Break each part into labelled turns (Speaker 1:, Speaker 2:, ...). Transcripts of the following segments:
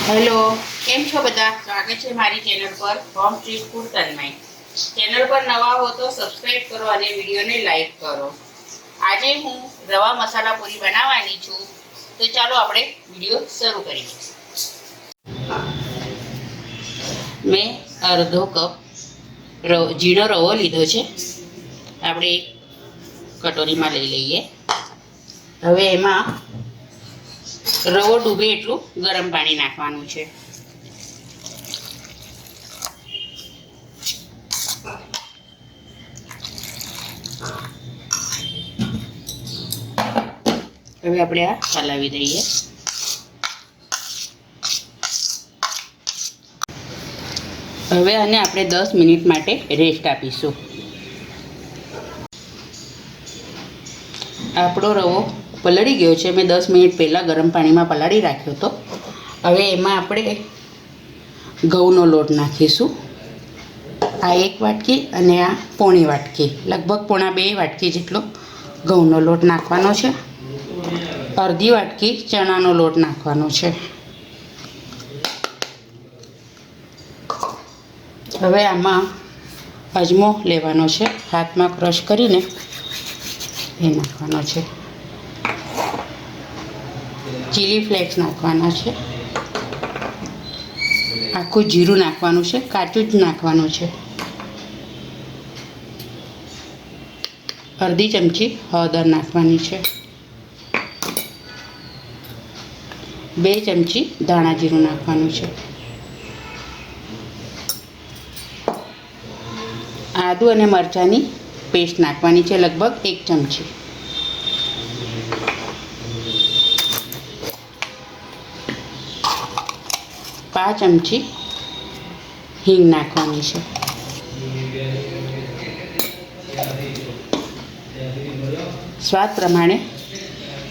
Speaker 1: Hello, કેમ છો બધા? સ્વાગત છે મારી ચેનલ પર હોમ સ્ટ્રીટ ફૂડ તન્મય. ચેનલ પર નવા હો તો સબસ્ક્રાઇબ કરો અને વિડીયોને લાઈક કરો. આજે હું રવા મસાલા પૂરી બનાવવાની છું, તો ચાલો આપણે વિડીયો શરૂ કરીએ. મેં અડધો કપ ઝીણો રવો લીધો છે. આપણે એક કટોરીમાં લઈ લઈએ. હવે એમાં રવો ડૂબે એટલું ગરમ પાણી નાખવાનું છે. હવે આપણે આ હલાવી દઈએ. હવે આને આપણે 10 મિનિટ માટે રેસ્ટ આપીશું. આપણો રવો પલળી ગયો છે. મેં 10 મિનિટ પહેલાં ગરમ પાણીમાં પલાળી રાખ્યો હતો. હવે એમાં આપણે ઘઉંનો લોટ નાખીશું. આ 1 વાટકી અને આ પોણી વાટકી, લગભગ પોણા 2 વાટકી જેટલો ઘઉંનો લોટ નાખવાનો છે. અડધી વાટકી ચણાનો લોટ નાખવાનો છે. હવે આમાં અજમો લેવાનો છે, હાથમાં ક્રશ કરીને એ નાખવાનો છે. ચીલી ફ્લેક્સ નાખવાના છે. આખું જીરું નાખવાનું છે, કાચું જ નાખવાનું છે. અડધી ચમચી હળદર નાખવાની છે. 2 ચમચી ધાણા જીરું નાખવાનું છે. આદુ અને મરચાંની પેસ્ટ નાખવાની છે, લગભગ 1 ચમચી. પાંચ ચમચી હિંગ નાખવાની છે. સ્વાદ પ્રમાણે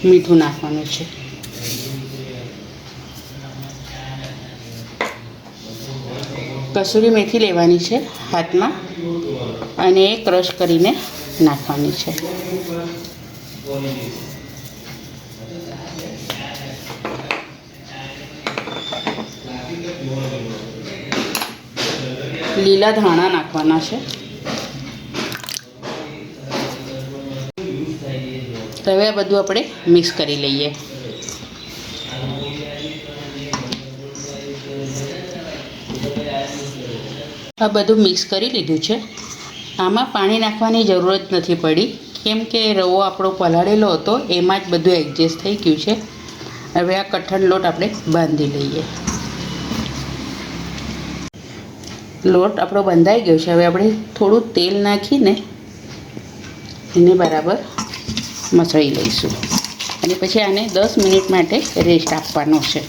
Speaker 1: મીઠું નાખવાનું છે. કસૂરી મેથી લેવાની છે હાથમાં અને એ ક્રશ કરીને નાખવાની છે. લીલા ધાણા નાખવાના છે. હવે આ બધું આપણે મિક્સ કરી લઈએ. આ બધું મિક્સ કરી લીધું છે. આમાં પાણી નાખવાની જરૂરત નથી પડી, કેમ કે રવો આપણો પલાળેલો હતો, એમાં જ બધું એડજસ્ટ થઈ ગયું છે. હવે આ કઠણ લોટ આપણે બાંધી લઈએ. લોટ આપણો બંધાઈ ગયો છે. હવે આપણે થોડું તેલ નાખીને એને બરાબર મસળી લઈશું અને પછી આને 10 મિનિટ માટે રેસ્ટ આપવાનો છે.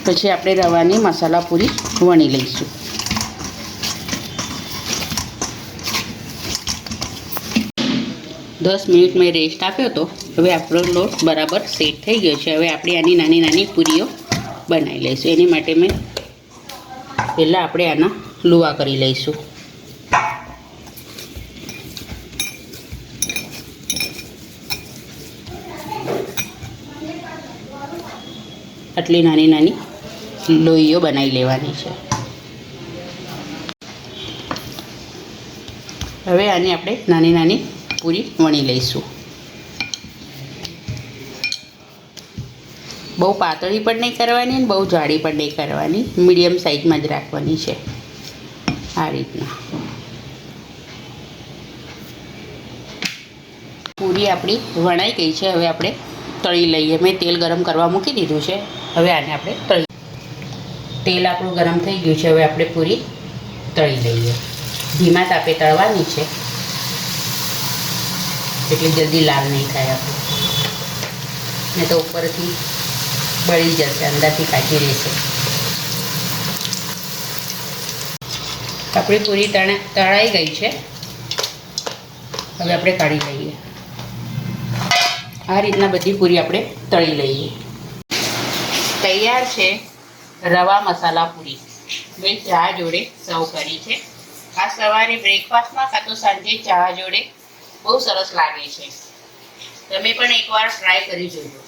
Speaker 1: પછી આપણે રવાની મસાલા પૂરી વણી લઈશું. દસ મિનિટ મેં રેસ્ટ આપ્યો હતો. હવે આપણો લોટ બરાબર સેટ થઈ ગયો છે. હવે આપણે આની નાની નાની પૂરીઓ બનાવી લઈશું. એની માટે મેં પહેલાં આપણે આના લુવા કરી લઈશું. આટલી નાની નાની લોહીઓ બનાવી લેવાની છે. હવે આની આપણે નાની નાની પૂરી વણી લઈશું. બહુ પાતળી પણ નહીં કરવાની અને બહુ જાડી પણ નહીં કરવાની, મીડિયમ સાઇઝમાં જ રાખવાની છે. આ રીતના પૂરી આપણી વણાઈ ગઈ છે. હવે આપણે તળી લઈએ. મેં તેલ ગરમ કરવા મૂકી દીધું છે. હવે આને આપણે તળી. તેલ આપણું ગરમ થઈ ગયું છે. હવે આપણે પૂરી તળી લઈએ. ધીમા તાપે તળવાની છે, એટલે જલ્દી લાલ નહીં થાય આપણે, ને તો ઉપરથી બળી જશે, અંદરથી કાચી રહેશે. આપણી પૂરી તળાઈ ગઈ છે. હવે આપણે કાઢી લઈએ. આ રીતના બધી પૂરી આપણે તળી લઈએ. તૈયાર છે રવા મસાલા પૂરી. મેં ચા જોડે સર્વ કરી છે. આ સવારે બ્રેકફાસ્ટમાં કાં તો સાંજે ચા જોડે બહુ સરસ લાગે છે. તમે પણ એકવાર ટ્રાય કરી જોજો.